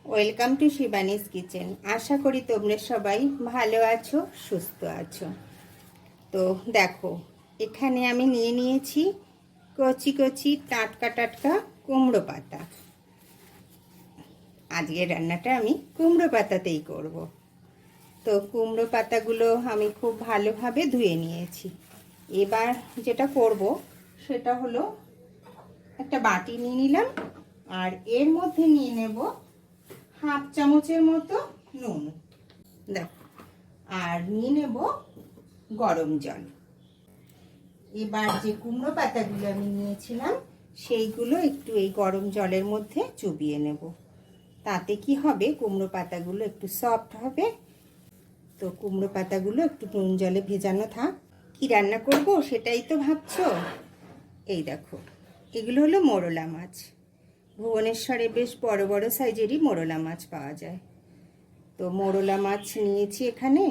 Welcome to Shivani's kitchen. আশা করি তোমরা সবাই ভালো আছো, সুস্থ আছো। তো দেখো, এখানে আমি নিয়ে নিয়েছি কচি কচি টাটকা টাটকা কুমড়ো পাতা। আজকের রান্নাটা আমি কুমড়ো পাতাতেই করব। তো কুমড়ো পাতাগুলো আমি খুব ভালোভাবে ধুয়ে নিয়েছি। এবার যেটা করব সেটা হলো একটা বাটি নিয়ে নিলাম, আর এর মধ্যে নিয়ে নেব হাফ চামচের মতো নুন, দেখো, আর নিয়ে নেব গরম জল। এবার যে কুমড়ো পাতাগুলো আমি নিয়েছিলাম সেইগুলো একটু এই গরম জলের মধ্যে চুবিয়ে নেব। তাতে কি হবে, কুমড়ো পাতাগুলো একটু সফট হবে। তো কুমড়ো পাতাগুলো একটু নুন জলে ভেজানো থাক। কি রান্না করব সেটাই তো ভাবছো। এই দেখো, এগুলো হলো মোরলা মাছ। ভুবনেশ্বরে বেশ বড় বড় সাইজেরই মোরলা মাছ পাওয়া যায়। তো মোরলা মাছ নিয়েছি এখানে,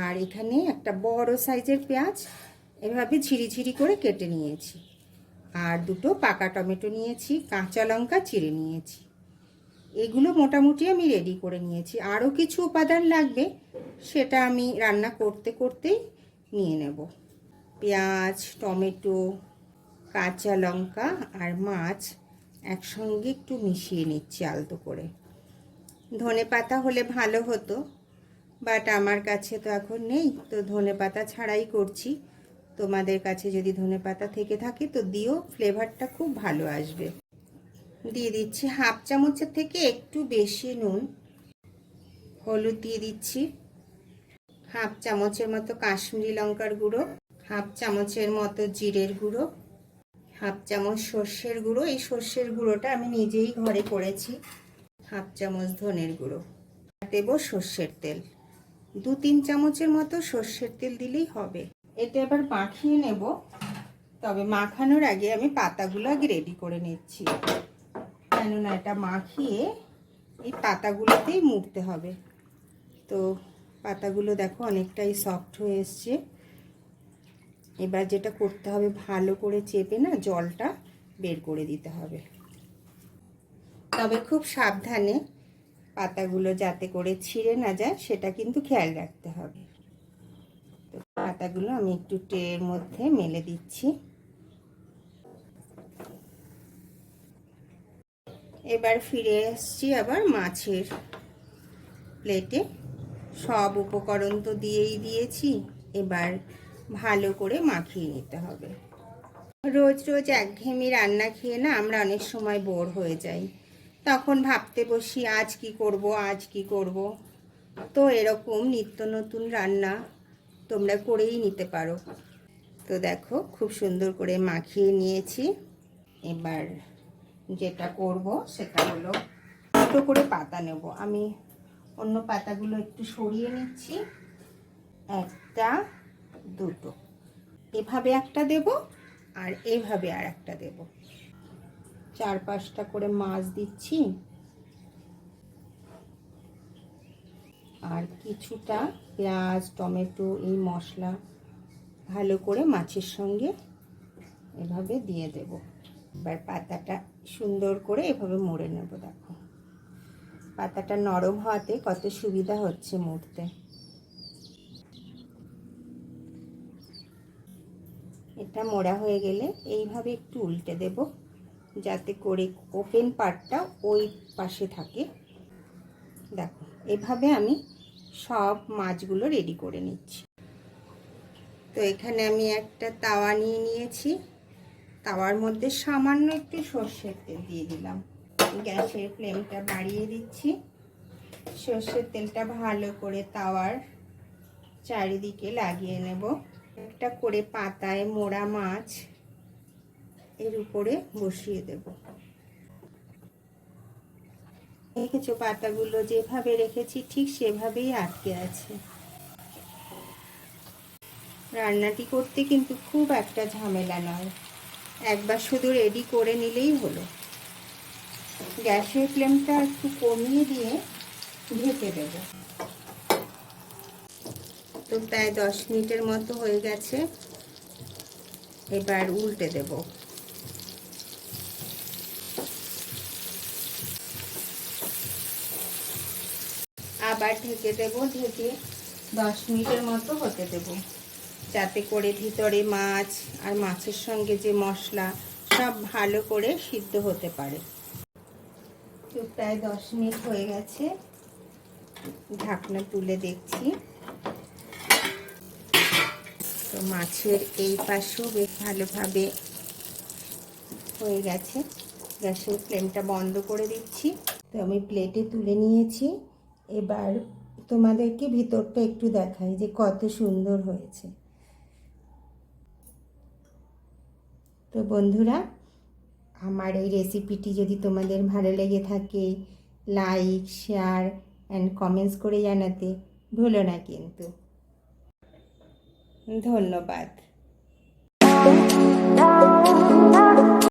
আর এখানে একটা বড় সাইজের পেঁয়াজ এভাবে ঝিরি ঝিরি করে কেটে নিয়েছি, আর দুটো পাকা টমেটো নিয়েছি, কাঁচা লঙ্কা চিড়ে নিয়েছি। এগুলো মোটামুটি আমি রেডি করে নিয়েছি। আরও কিছু উপাদান লাগবে, সেটা আমি রান্না করতে করতেই নিয়ে নেব। পেঁয়াজ, টমেটো, কাঁচা লঙ্কা আর মাছ একসঙ্গে একটু মিশিয়ে নিচ্ছি আলতো করে। ধনে পাতা হলে ভালো হতো, বাট আমার কাছে তো এখন নেই, তো ধনে পাতা ছাড়াই করছি। তোমাদের কাছে যদি ধনে পাতা থেকে থাকে তো দিও, ফ্লেভারটা খুব ভালো আসবে। দিয়ে দিচ্ছি হাফ চামচের থেকে একটু বেশি নুন। হলুদ দিয়ে দিচ্ছি হাফ চামচের মতো কাশ্মীরি লঙ্কার গুঁড়ো, হাফ চামচের মতো জিরের গুঁড়ো, হাফ চামচ সর্ষের গুঁড়ো, এই সর্ষের গুঁড়োটা আমি নিজেই ঘরে করেছি, হাফ চামচ ধনের গুঁড়ো। দেবো সর্ষের তেল, 2-3 চামচের মতো সর্ষের তেল দিলেই হবে। এটা এবার মাখিয়ে নেব। তবে মাখানোর আগে আমি পাতাগুলো আগে রেডি করে নিচ্ছি, কেননা এটা মাখিয়ে এই পাতাগুলোতেই মুড়তে হবে। তো পাতাগুলো দেখো অনেকটাই সফট হয়ে এসছে। এবার যেটা করতে হবে, ভালো করে চেপে না জলটা বের করে দিতে হবে। তবে খুব সাবধানে, পাতাগুলো যাতে করে ছিঁড়ে না যায় সেটা কিন্তু খেয়াল রাখতে হবে। তো পাতাগুলো আমি একটু ট্রের মধ্যে মেলে দিচ্ছি। এবার ফিরে এসছি আবার মাছের প্লেটে। সব উপকরণ তো দিয়েই দিয়েছি, এবার ভালো করে মাখিয়ে নিতে হবে। রোজ রোজ একঘেয়েমি রান্না খেয়ে না আমরা অনেক সময় বোর হয়ে যাই, তখন ভাবতে বসি আজ কি করব, আজ কি করব। তো এরকম নিত্য নতুন রান্না তোমরা করেই নিতে পারো। তো দেখো, খুব সুন্দর করে মাখিয়ে নিয়েছি। এবার যেটা করব সেটা হলো দুটো করে পাতা নেব। আমি অন্য পাতাগুলো একটু সরিয়ে নিচ্ছি। একটা, দুটো, এভাবে একটা দেব, আর এইভাবে আর একটা দেব। 4-5টা করে মাছ দিচ্ছি, আর কিছুটা পেঁয়াজ, টমেটো, এই মশলা ভালো করে মাছের সঙ্গে এভাবে দিয়ে দেব। এবার পাতাটা সুন্দর করে এভাবে মুড়ে নেব। দেখো, পাতাটা নরম হওয়াতে কত সুবিধা হচ্ছে মুড়তে। এটা মোড়া হয়ে গেলে এইভাবে একটু উল্টে দেব, যাতে করে ওপেন পার্টটা ওই পাশে থাকে। দেখো, এভাবে আমি সব মাছগুলো রেডি করে নিচ্ছি। তো এখানে আমি একটা তাওয়া নিয়ে নিয়েছি, তাওয়ার মধ্যে সামান্য একটু সর্ষের তেল দিয়ে দিলাম। গ্যাসের ফ্লেমটা বাড়িয়ে দিচ্ছি। সর্ষের তেলটা ভালো করে তাওয়ার চারিদিকে লাগিয়ে নেব। একটা করে পাতায় মোড়া মাছ এর উপরে বসিয়ে দেব। দেখেছো, পাতাগুলো যেভাবে রেখেছি ঠিক সেভাবেই আটকে আছে। রান্নাটি করতে কিন্তু খুব একটা ঝামেলা নয়, একবার শুধু রেডি করে নিলেই হলো। গ্যাসের ফ্লেমটা একটু কমিয়ে দিয়ে ঢেকে দেব। তো প্রায় 10 মিনিটের মতো হয়ে গেছে। এবার উল্টে দেব। আবার ঢেকে দেবো, ঢেকে 10 মিনিটের মতো হতে দেব, যাতে করে ভিতরে মাছ আর মাছের সঙ্গে যে মশলা সব ভালো করে সিদ্ধ হতে পারে। তো প্রায় 10 মিনিট হয়ে গেছে, ঢাকনা তুলে দেখছি। তো মাছের এই পাশেও বেশ ভালোভাবে হয়ে গেছে। গ্যাসের ফ্লেমটা বন্ধ করে দিচ্ছি। তো আমি প্লেটে তুলে নিয়েছি। এবার তোমাদেরকে ভিতরটা একটু দেখাই যে কত সুন্দর হয়েছে। তো বন্ধুরা, আমার এই রেসিপিটি যদি তোমাদের ভালো লেগে থাকে, লাইক, শেয়ার অ্যান্ড কমেন্টস করে জানাতে ভুলো না কিন্তু। ধন্যবাদ।